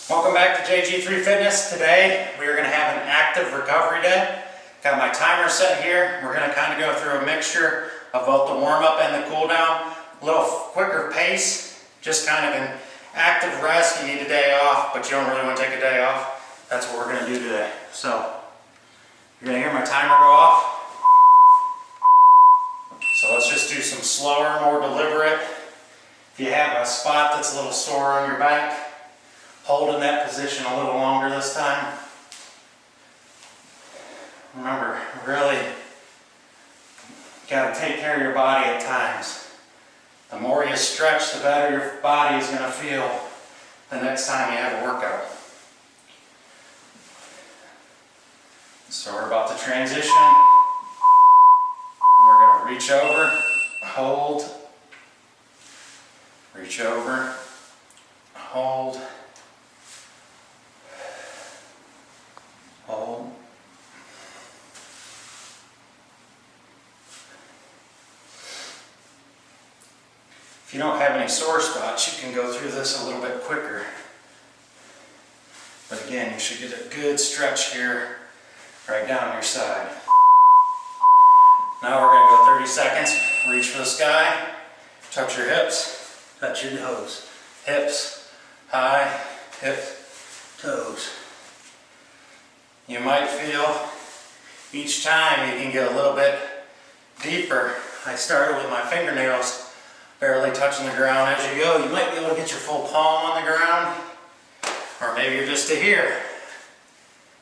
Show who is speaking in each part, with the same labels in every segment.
Speaker 1: Welcome back to JG3 Fitness. Today we are going to have an active recovery day. Got my timer set here. We're going to kind of go through a mixture of both the warm-up and the cool-down. A little quicker pace, just kind of an active rest. You need a day off, but you don't really want to take a day off. That's what we're going to do today. So you're going to hear my timer go off. So let's just do some slower, more deliberate. If you have a spot that's a little sore on your back, hold in that position a little longer this time. Remember, really got to take care of your body at times. The more you stretch, the better your body is going to feel the next time you have a workout. So we're about to transition. We're going to reach over, hold, reach over, hold, hold. If you don't have any sore spots, you can go through this a little bit quicker. But again, you should get a good stretch here, right down your side. Now we're going to go 30 seconds. Reach for the sky, touch your hips, touch your toes. Hips, high, hips, toes. You might feel each time you can get a little bit deeper. I started with my fingernails barely touching the ground. As you go, you might be able to get your full palm on the ground, or maybe you're just to here.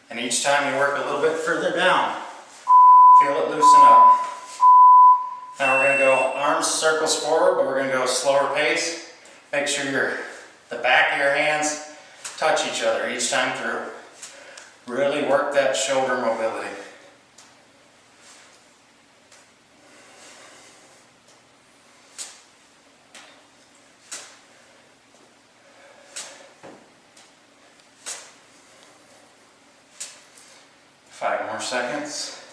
Speaker 1: And each time you work a little bit further down, feel it loosen up. Now we're going to go arms circles forward, but we're going to go slower pace. Make sure the back of your hands touch each other each time through. Really work that shoulder mobility. Five more seconds.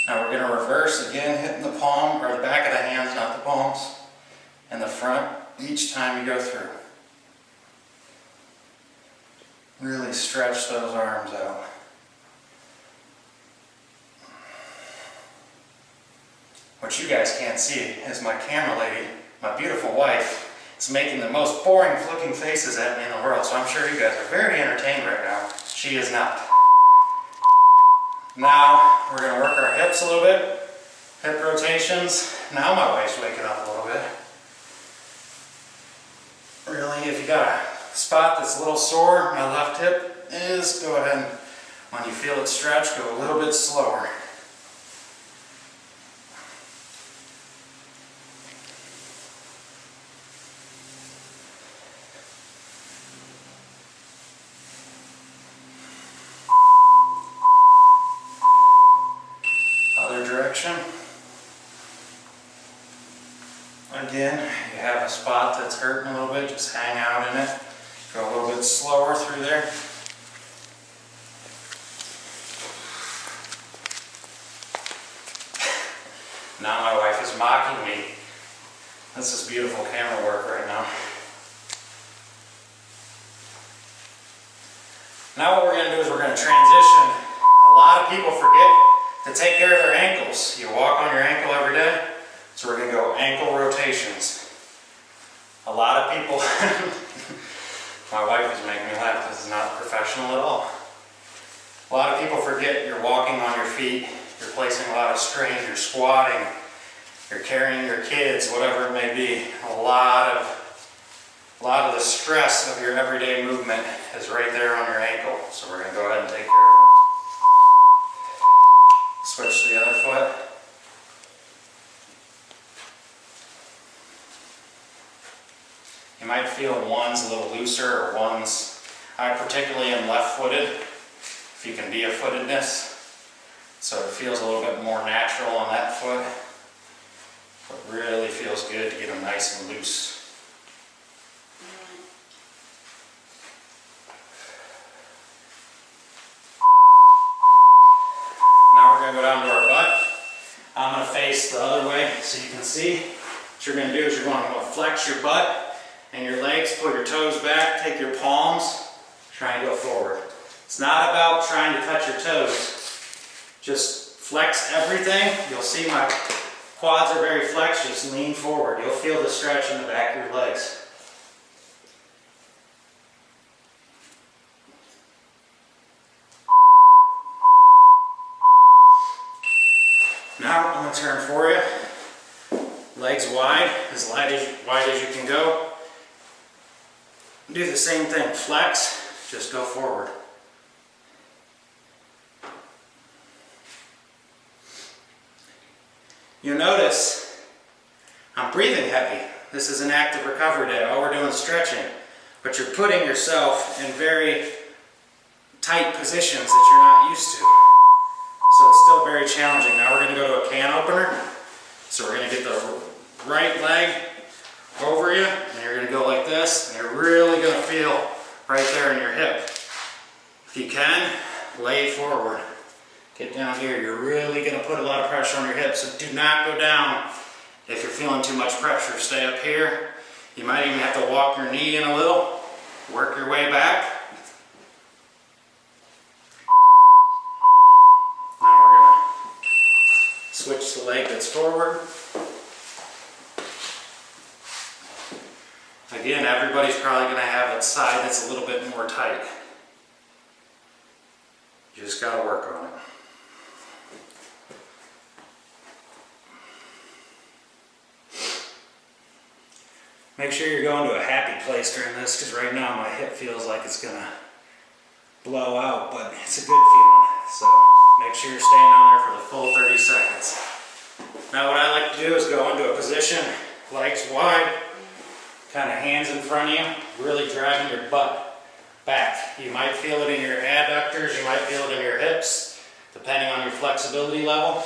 Speaker 1: Now we're going to reverse again, hitting the palm, or the back of the hands, not the palms, and the front each time you go through. Really stretch those arms out. What you guys can't see is my camera lady, my beautiful wife, is making the most boring looking faces at me in the world, so I'm sure you guys are very entertained right now. She is not. Now we're going to work our hips a little bit, hip rotations. Now my wife's waking up a little bit. Really, if you got a spot that's a little sore, my left hip is, go ahead and when you feel it stretch, go a little bit slower. Other direction. Again, you have a spot that's hurting a little bit, just hang out in it. Go a little bit slower through there. Now my wife is mocking me. This is beautiful camera work right now. Now what we're going to do is we're going to transition. A lot of people forget to take care of their ankles. You walk on your ankle every day. So we're going to go ankle rotations. A lot of people, my wife is making me laugh, this is not professional at all. A lot of people forget you're walking on your feet, you're placing a lot of strain, you're squatting, you're carrying your kids, whatever it may be. A lot of the stress of your everyday movement is right there on your ankle. So we're going to go ahead and take care of it. Switch to the other foot. You might feel one's a little looser or one's, I particularly am left-footed, if you can be a footedness. So it feels a little bit more natural on that foot. But really feels good to get them nice and loose. Now we're going to go down to our butt. I'm going to face the other way so you can see. What you're going to do is you're going to flex your butt and your legs, pull your toes back, take your palms, try and go forward. It's not about trying to touch your toes. Just flex everything. You'll see my quads are very flexed. Just lean forward. You'll feel the stretch in the back of your legs. Now I'm going to turn for you. Legs wide as wide as you can go. Do the same thing. Flex. Just go forward. You'll notice I'm breathing heavy. This is an active recovery day. All we're doing is stretching. But you're putting yourself in very tight positions that you're not used to. So it's still very challenging. Now we're going to go to a can opener. So we're going to get the right leg over you, and you're going to go like this, and you're really going to feel right there in your hip. If you can, lay forward. Get down here. You're really going to put a lot of pressure on your hips, so do not go down if you're feeling too much pressure. Stay up here. You might even have to walk your knee in a little. Work your way back. Now we're going to switch the leg that's forward. Again, everybody's probably going to have a side that's a little bit more tight. You just got to work on it. Make sure you're going to a happy place during this, because right now my hip feels like it's going to blow out, but it's a good feeling. So make sure you're staying down there for the full 30 seconds. Now what I like to do is go into a position, legs wide, kind of hands in front of you, really driving your butt back. You might feel it in your adductors, you might feel it in your hips, depending on your flexibility level.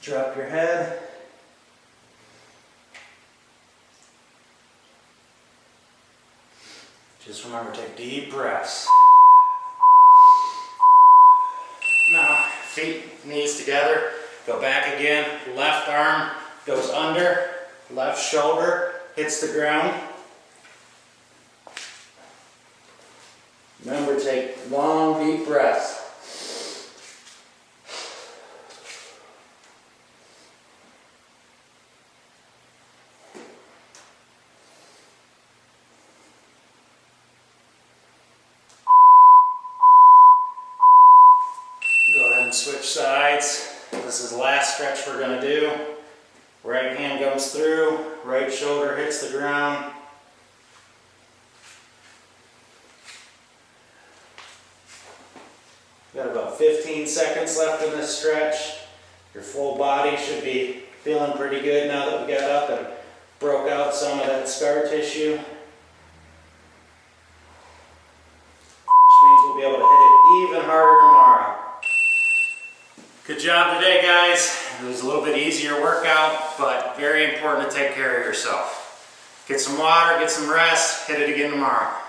Speaker 1: Drop your head. Just remember, take deep breaths. Now, feet, knees together, go back again, left arm goes under, left shoulder hits the ground. Remember, take long, deep breaths. Go ahead and switch sides. This is the last stretch we're going to do. Right hand comes through, right shoulder hits the ground. Got about 15 seconds left in this stretch. Your full body should be feeling pretty good now that we got up and broke out some of that scar tissue. Which means we'll be able to hit it even harder tomorrow. Good job today, guys. It was a little bit easier workout, but very important to take care of yourself. Get some water, get some rest, hit it again tomorrow.